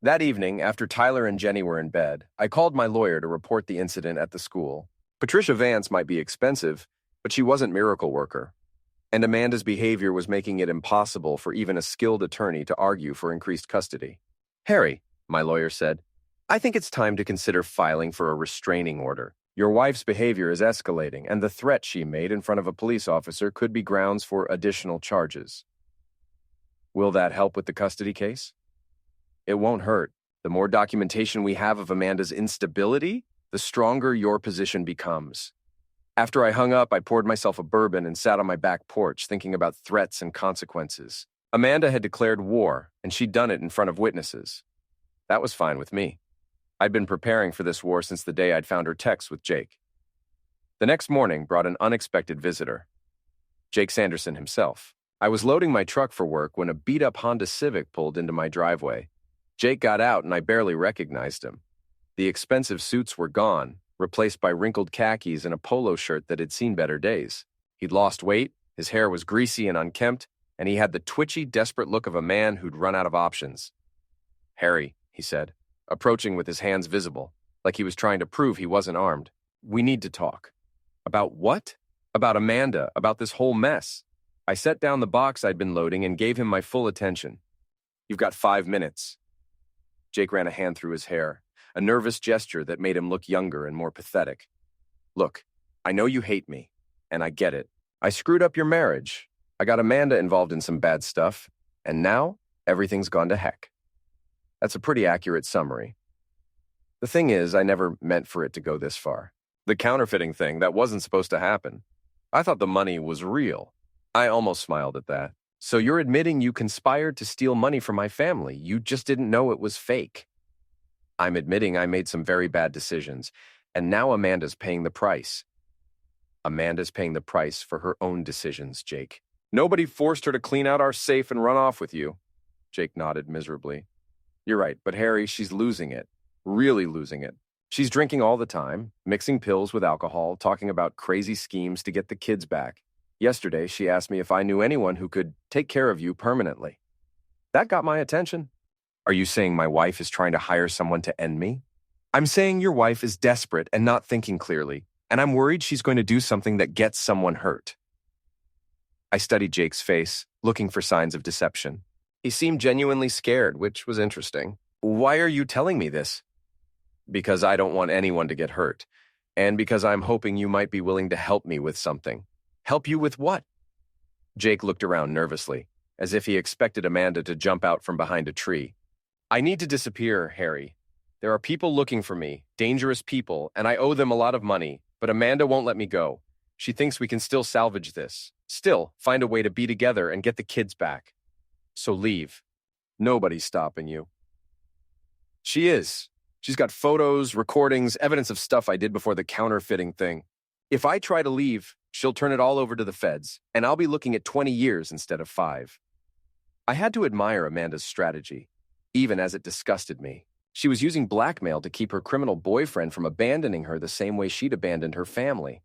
S2: That evening, after Tyler and Jenny were in bed, I called my lawyer to report the incident at the school. Patricia Vance might be expensive, but she wasn't miracle worker. And Amanda's behavior was making it impossible for even a skilled attorney to argue for increased custody. Harry, my lawyer said, I think it's time to consider filing for a restraining order. Your wife's behavior is escalating, and the threat she made in front of a police officer could be grounds for additional charges. Will that help with the custody case? It won't hurt. The more documentation we have of Amanda's instability, the stronger your position becomes. After I hung up, I poured myself a bourbon and sat on my back porch thinking about threats and consequences. Amanda had declared war, and she'd done it in front of witnesses. That was fine with me. I'd been preparing for this war since the day I'd found her text with Jake. The next morning brought an unexpected visitor. Jake Sanderson himself. I was loading my truck for work when a beat-up Honda Civic pulled into my driveway. Jake got out and I barely recognized him. The expensive suits were gone, replaced by wrinkled khakis and a polo shirt that had seen better days. He'd lost weight, his hair was greasy and unkempt, and he had the twitchy, desperate look of a man who'd run out of options. "Harry," he said, approaching with his hands visible, like he was trying to prove he wasn't armed. "We need to talk." "About what?" "About Amanda, about this whole mess." I set down the box I'd been loading and gave him my full attention. "You've got 5 minutes. Jake ran a hand through his hair, a nervous gesture that made him look younger and more pathetic. "Look, I know you hate me, and I get it. I screwed up your marriage. I got Amanda involved in some bad stuff, and now everything's gone to heck." That's a pretty accurate summary. The thing is, I never meant for it to go this far. The counterfeiting thing, that wasn't supposed to happen. I thought the money was real. I almost smiled at that. "So you're admitting you conspired to steal money from my family. You just didn't know it was fake." "I'm admitting I made some very bad decisions, and now Amanda's paying the price." "Amanda's paying the price for her own decisions, Jake. Nobody forced her to clean out our safe and run off with you." Jake nodded miserably. "You're right, but Harry, she's losing it. Really losing it. She's drinking all the time, mixing pills with alcohol, talking about crazy schemes to get the kids back. Yesterday, she asked me if I knew anyone who could take care of you permanently. That got my attention." "Are you saying my wife is trying to hire someone to end me?" "I'm saying your wife is desperate and not thinking clearly, and I'm worried she's going to do something that gets someone hurt." I studied Jake's face, looking for signs of deception. He seemed genuinely scared, which was interesting. "Why are you telling me this?" "Because I don't want anyone to get hurt, and because I'm hoping you might be willing to help me with something." "Help you with what?" Jake looked around nervously, as if he expected Amanda to jump out from behind a tree. "I need to disappear, Harry. There are people looking for me, dangerous people, and I owe them a lot of money, but Amanda won't let me go. She thinks we can still salvage this, still find a way to be together and get the kids back. So leave. Nobody's stopping you." "She is. She's got photos, recordings, evidence of stuff I did before the counterfeiting thing. If I try to leave, she'll turn it all over to the feds, and I'll be looking at 20 years instead of 5. I had to admire Amanda's strategy, even as it disgusted me. She was using blackmail to keep her criminal boyfriend from abandoning her the same way she'd abandoned her family.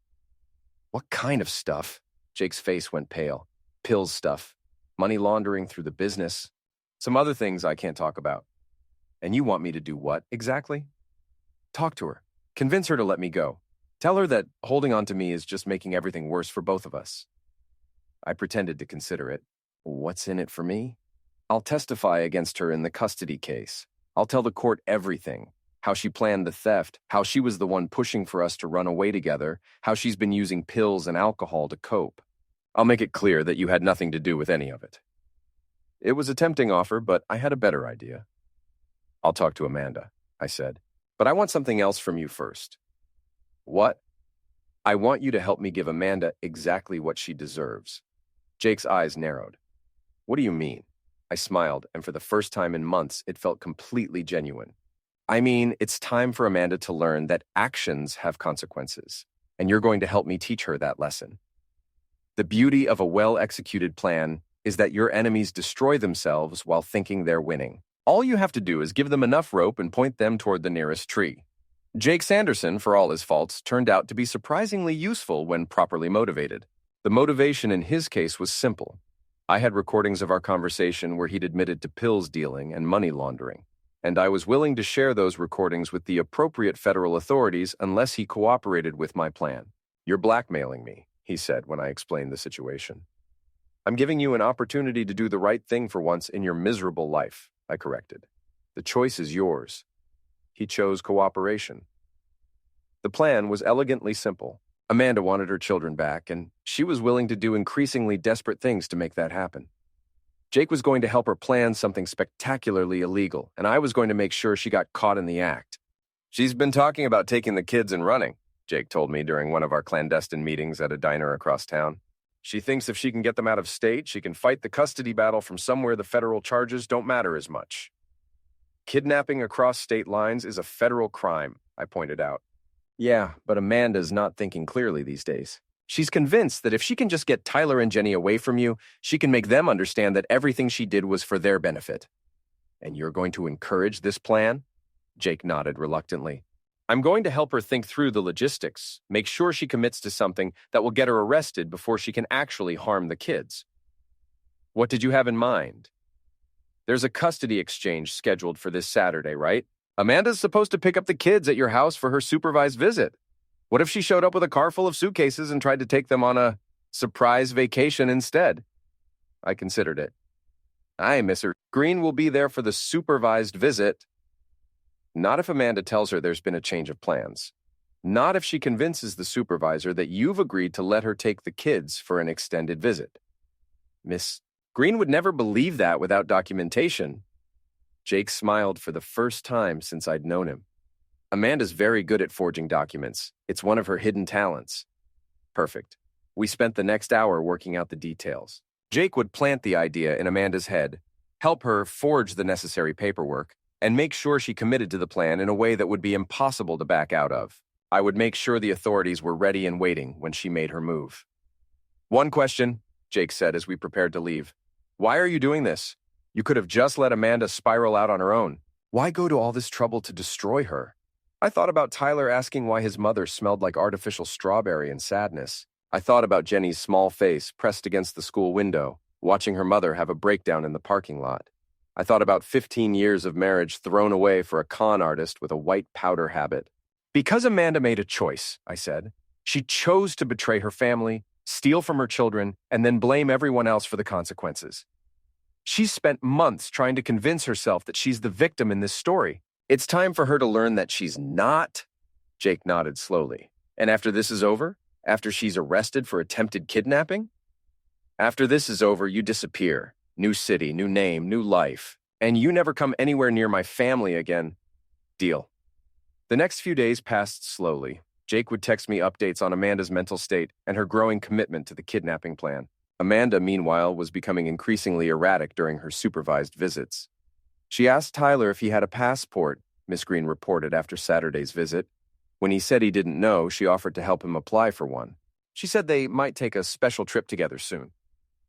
S2: "What kind of stuff?" Jake's face went pale. "Pills stuff. Money laundering through the business. Some other things I can't talk about." "And you want me to do what, exactly?" "Talk to her. Convince her to let me go. Tell her that holding on to me is just making everything worse for both of us." I pretended to consider it. "What's in it for me?" "I'll testify against her in the custody case. I'll tell the court everything. How she planned the theft, how she was the one pushing for us to run away together, how she's been using pills and alcohol to cope. I'll make it clear that you had nothing to do with any of it." It was a tempting offer, but I had a better idea. "I'll talk to Amanda," I said. "But I want something else from you first." "What?" "I want you to help me give Amanda exactly what she deserves." Jake's eyes narrowed. "What do you mean?" I smiled, and for the first time in months, it felt completely genuine. "I mean, it's time for Amanda to learn that actions have consequences, and you're going to help me teach her that lesson. The beauty of a well-executed plan is that your enemies destroy themselves while thinking they're winning. All you have to do is give them enough rope and point them toward the nearest tree." Jake Sanderson, for all his faults, turned out to be surprisingly useful when properly motivated. The motivation in his case was simple. I had recordings of our conversation where he'd admitted to pills dealing and money laundering, and I was willing to share those recordings with the appropriate federal authorities unless he cooperated with my plan. "You're blackmailing me," he said when I explained the situation. "I'm giving you an opportunity to do the right thing for once in your miserable life," I corrected. "The choice is yours." He chose cooperation. The plan was elegantly simple. Amanda wanted her children back, and she was willing to do increasingly desperate things to make that happen. Jake was going to help her plan something spectacularly illegal, and I was going to make sure she got caught in the act. "She's been talking about taking the kids and running," Jake told me during one of our clandestine meetings at a diner across town. "She thinks if she can get them out of state, she can fight the custody battle from somewhere the federal charges don't matter as much." "Kidnapping across state lines is a federal crime," I pointed out. "Yeah, but Amanda's not thinking clearly these days. She's convinced that if she can just get Tyler and Jenny away from you, she can make them understand that everything she did was for their benefit." "And you're going to encourage this plan?" Jake nodded reluctantly. "I'm going to help her think through the logistics, make sure she commits to something that will get her arrested before she can actually harm the kids." What did you have in mind? There's a custody exchange scheduled for this Saturday, right? Amanda's supposed to pick up the kids at your house for her supervised visit. What if she showed up with a car full of suitcases and tried to take them on a surprise vacation instead? I considered it. Aye, Mr. Green will be there for the supervised visit. Not if Amanda tells her there's been a change of plans. Not if she convinces the supervisor that you've agreed to let her take the kids for an extended visit. Miss Green would never believe that without documentation. Jake smiled for the first time since I'd known him. Amanda's very good at forging documents. It's one of her hidden talents. Perfect. We spent the next hour working out the details. Jake would plant the idea in Amanda's head, help her forge the necessary paperwork, and make sure she committed to the plan in a way that would be impossible to back out of. I would make sure the authorities were ready and waiting when she made her move. One question, Jake said as we prepared to leave. Why are you doing this? You could have just let Amanda spiral out on her own. Why go to all this trouble to destroy her? I thought about Tyler asking why his mother smelled like artificial strawberry in sadness. I thought about Jenny's small face pressed against the school window, watching her mother have a breakdown in the parking lot. I thought about 15 years of marriage thrown away for a con artist with a white powder habit. Because Amanda made a choice, I said. She chose to betray her family, steal from her children, and then blame everyone else for the consequences. She's spent months trying to convince herself that she's the victim in this story. It's time for her to learn that she's not. Jake nodded slowly. And after this is over? After she's arrested for attempted kidnapping? After this is over, you disappear. New city, new name, new life. And you never come anywhere near my family again. Deal. The next few days passed slowly. Jake would text me updates on Amanda's mental state and her growing commitment to the kidnapping plan. Amanda, meanwhile, was becoming increasingly erratic during her supervised visits. She asked Tyler if he had a passport, Miss Green reported after Saturday's visit. When he said he didn't know, she offered to help him apply for one. She said they might take a special trip together soon.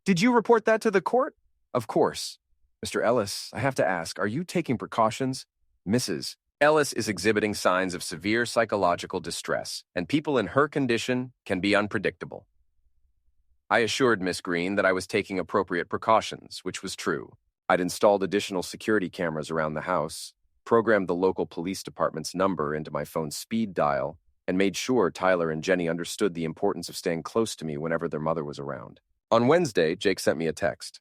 S2: Did you report that to the court? Of course. Mr. Ellis, I have to ask, are you taking precautions? Mrs. Ellis is exhibiting signs of severe psychological distress, and people in her condition can be unpredictable. I assured Miss Green that I was taking appropriate precautions, which was true. I'd installed additional security cameras around the house, programmed the local police department's number into my phone's speed dial, and made sure Tyler and Jenny understood the importance of staying close to me whenever their mother was around. On Wednesday, Jake sent me a text.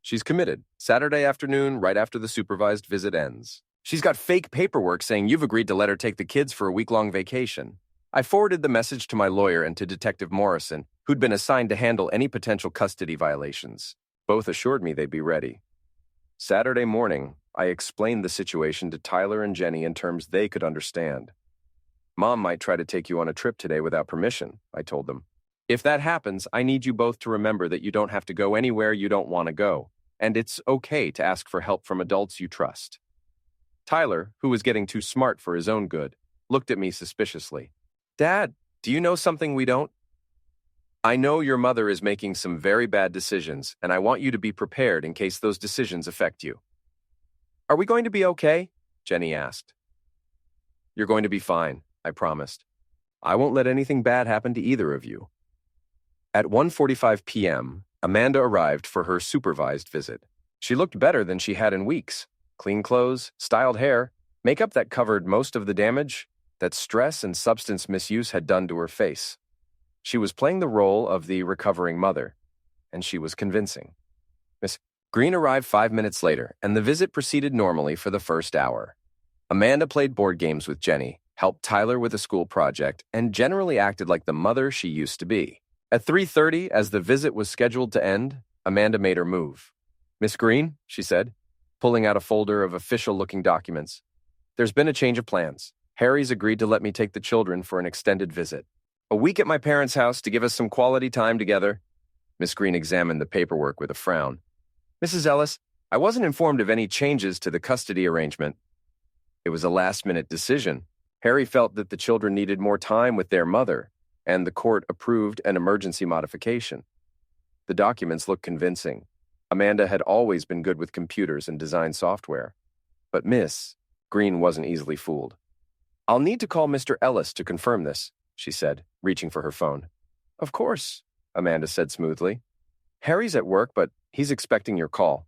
S2: She's committed. Saturday afternoon, right after the supervised visit ends. She's got fake paperwork saying you've agreed to let her take the kids for a week-long vacation. I forwarded the message to my lawyer and to Detective Morrison, who'd been assigned to handle any potential custody violations. Both assured me they'd be ready. Saturday morning, I explained the situation to Tyler and Jenny in terms they could understand. Mom might try to take you on a trip today without permission, I told them. If that happens, I need you both to remember that you don't have to go anywhere you don't want to go, and it's okay to ask for help from adults you trust. Tyler, who was getting too smart for his own good, looked at me suspiciously. Dad, do you know something we don't? I know your mother is making some very bad decisions, and I want you to be prepared in case those decisions affect you. Are we going to be okay? Jenny asked. You're going to be fine, I promised. I won't let anything bad happen to either of you. At 1:45 p.m., Amanda arrived for her supervised visit. She looked better than she had in weeks. Clean clothes, styled hair, makeup that covered most of the damage that stress and substance misuse had done to her face. She was playing the role of the recovering mother, and she was convincing. Miss Green arrived 5 minutes later, and the visit proceeded normally for the first hour. Amanda played board games with Jenny, helped Tyler with a school project, and generally acted like the mother she used to be. At 3:30, as the visit was scheduled to end, Amanda made her move. Miss Green, she said, pulling out a folder of official-looking documents. There's been a change of plans. Harry's agreed to let me take the children for an extended visit. A week at my parents' house to give us some quality time together. Miss Green examined the paperwork with a frown. Mrs. Ellis, I wasn't informed of any changes to the custody arrangement. It was a last-minute decision. Harry felt that the children needed more time with their mother, and the court approved an emergency modification. The documents looked convincing. Amanda had always been good with computers and design software. But Miss Green wasn't easily fooled. I'll need to call Mr. Ellis to confirm this, she said, reaching for her phone. Of course, Amanda said smoothly. Harry's at work, but he's expecting your call.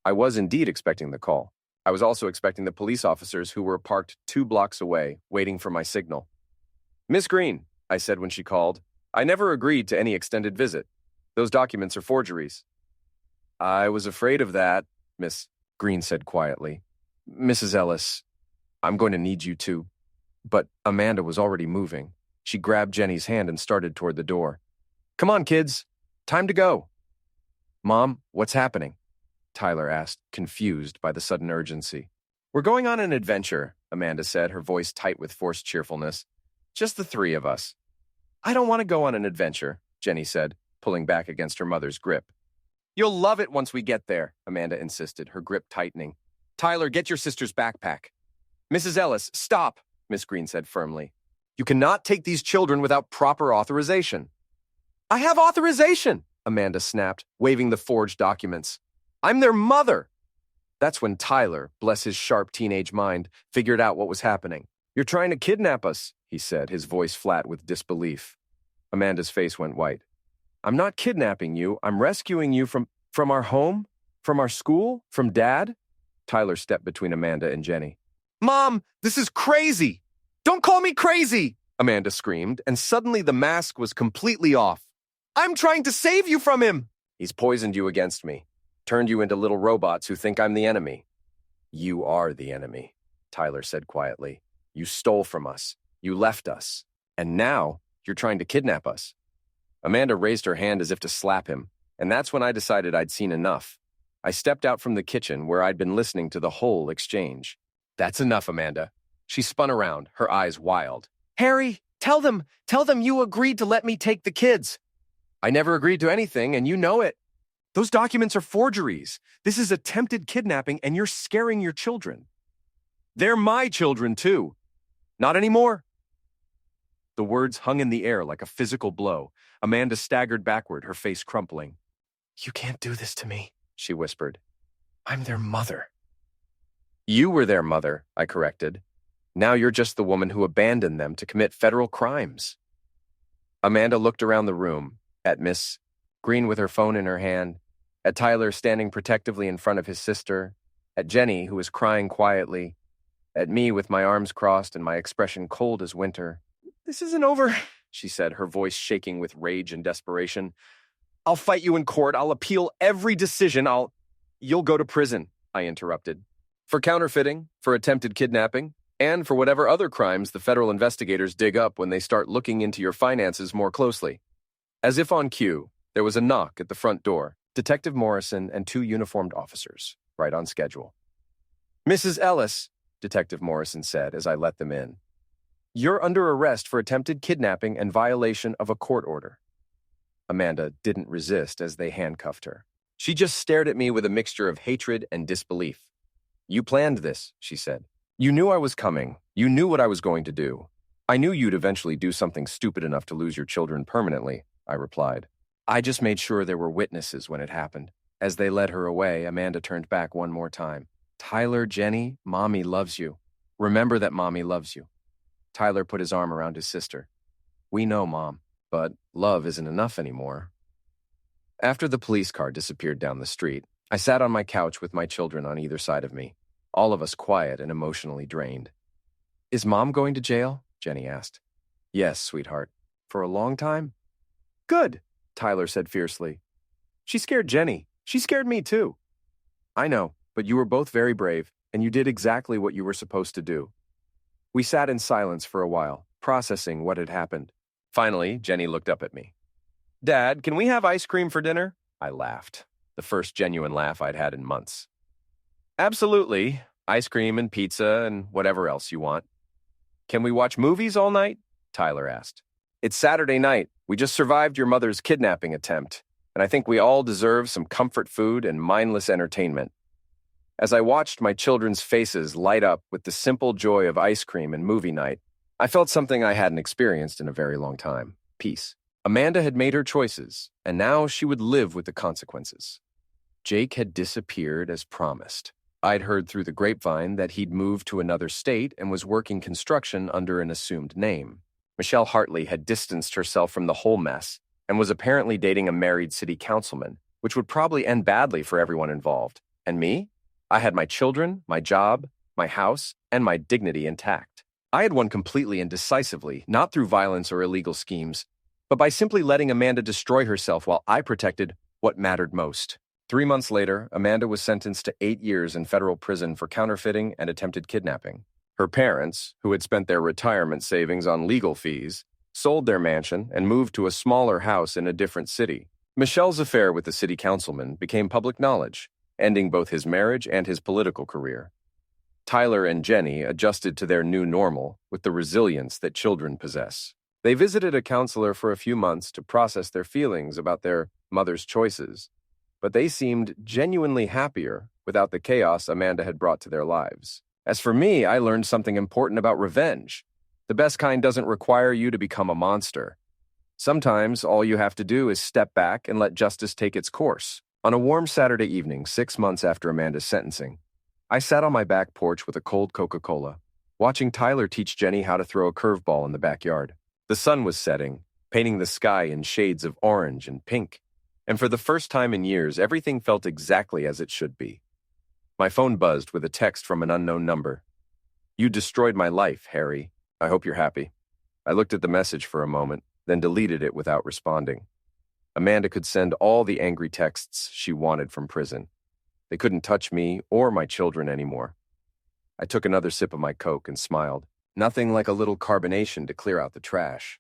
S2: I was indeed expecting the call. I was also expecting the police officers who were parked 2 blocks away, waiting for my signal. Miss Green, I said when she called, I never agreed to any extended visit. Those documents are forgeries. I was afraid of that, Miss Green said quietly. Mrs. Ellis, I'm going to need you to. But Amanda was already moving. She grabbed Jenny's hand and started toward the door. Come on, kids. Time to go. Mom, what's happening? Tyler asked, confused by the sudden urgency. We're going on an adventure, Amanda said, her voice tight with forced cheerfulness. Just the 3 of us. I don't want to go on an adventure, Jenny said, pulling back against her mother's grip. You'll love it once we get there, Amanda insisted, her grip tightening. Tyler, get your sister's backpack. Mrs. Ellis, stop, Miss Green said firmly. You cannot take these children without proper authorization. I have authorization, Amanda snapped, waving the forged documents. I'm their mother. That's when Tyler, bless his sharp teenage mind, figured out what was happening. You're trying to kidnap us, he said, his voice flat with disbelief. Amanda's face went white. I'm not kidnapping you. I'm rescuing you from our home, from our school, from Dad. Tyler stepped between Amanda and Jenny. Mom, this is crazy. Don't call me crazy, Amanda screamed, and suddenly the mask was completely off. I'm trying to save you from him. He's poisoned you against me, turned you into little robots who think I'm the enemy. You are the enemy, Tyler said quietly. You stole from us. You left us. And now you're trying to kidnap us. Amanda raised her hand as if to slap him, and that's when I decided I'd seen enough. I stepped out from the kitchen where I'd been listening to the whole exchange. That's enough, Amanda. She spun around, her eyes wild. Harry, tell them you agreed to let me take the kids. I never agreed to anything, and you know it. Those documents are forgeries. This is attempted kidnapping, and you're scaring your children. They're my children, too. Not anymore. The words hung in the air like a physical blow. Amanda staggered backward, her face crumpling. You can't do this to me, she whispered. I'm their mother. You were their mother, I corrected. Now you're just the woman who abandoned them to commit federal crimes. Amanda looked around the room, at Miss Green with her phone in her hand, at Tyler standing protectively in front of his sister, at Jenny, who was crying quietly, at me with my arms crossed and my expression cold as winter. This isn't over, she said, her voice shaking with rage and desperation. I'll fight you in court. I'll appeal every decision. You'll go to prison, I interrupted. For counterfeiting, for attempted kidnapping, and for whatever other crimes the federal investigators dig up when they start looking into your finances more closely. As if on cue, there was a knock at the front door. Detective Morrison and 2 uniformed officers, right on schedule. Mrs. Ellis, Detective Morrison said as I let them in. You're under arrest for attempted kidnapping and violation of a court order. Amanda didn't resist as they handcuffed her. She just stared at me with a mixture of hatred and disbelief. You planned this, she said. You knew I was coming. You knew what I was going to do. I knew you'd eventually do something stupid enough to lose your children permanently, I replied. I just made sure there were witnesses when it happened. As they led her away, Amanda turned back one more time. Tyler, Jenny, Mommy loves you. Remember that Mommy loves you. Tyler put his arm around his sister. We know, Mom, but love isn't enough anymore. After the police car disappeared down the street, I sat on my couch with my children on either side of me, all of us quiet and emotionally drained. Is Mom going to jail? Jenny asked. Yes, sweetheart. For a long time? Good, Tyler said fiercely. She scared Jenny. She scared me too. I know, but you were both very brave, and you did exactly what you were supposed to do. We sat in silence for a while, processing what had happened. Finally, Jenny looked up at me. Dad, can we have ice cream for dinner? I laughed, the first genuine laugh I'd had in months. Absolutely. Ice cream and pizza and whatever else you want. Can we watch movies all night? Tyler asked. It's Saturday night. We just survived your mother's kidnapping attempt, and I think we all deserve some comfort food and mindless entertainment. As I watched my children's faces light up with the simple joy of ice cream and movie night, I felt something I hadn't experienced in a very long time. Peace. Amanda had made her choices, and now she would live with the consequences. Jake had disappeared as promised. I'd heard through the grapevine that he'd moved to another state and was working construction under an assumed name. Michelle Hartley had distanced herself from the whole mess and was apparently dating a married city councilman, which would probably end badly for everyone involved. And me? I had my children, my job, my house, and my dignity intact. I had won completely and decisively, not through violence or illegal schemes, but by simply letting Amanda destroy herself while I protected what mattered most. 3 months later, Amanda was sentenced to 8 years in federal prison for counterfeiting and attempted kidnapping. Her parents, who had spent their retirement savings on legal fees, sold their mansion and moved to a smaller house in a different city. Michelle's affair with the city councilman became public knowledge, ending both his marriage and his political career. Tyler and Jenny adjusted to their new normal with the resilience that children possess. They visited a counselor for a few months to process their feelings about their mother's choices, but they seemed genuinely happier without the chaos Amanda had brought to their lives. As for me, I learned something important about revenge. The best kind doesn't require you to become a monster. Sometimes all you have to do is step back and let justice take its course. On a warm Saturday evening, 6 months after Amanda's sentencing, I sat on my back porch with a cold Coca-Cola, watching Tyler teach Jenny how to throw a curveball in the backyard. The sun was setting, painting the sky in shades of orange and pink, and for the first time in years, everything felt exactly as it should be. My phone buzzed with a text from an unknown number. "You destroyed my life, Harry. I hope you're happy." I looked at the message for a moment, then deleted it without responding. Amanda could send all the angry texts she wanted from prison. They couldn't touch me or my children anymore. I took another sip of my Coke and smiled. Nothing like a little carbonation to clear out the trash.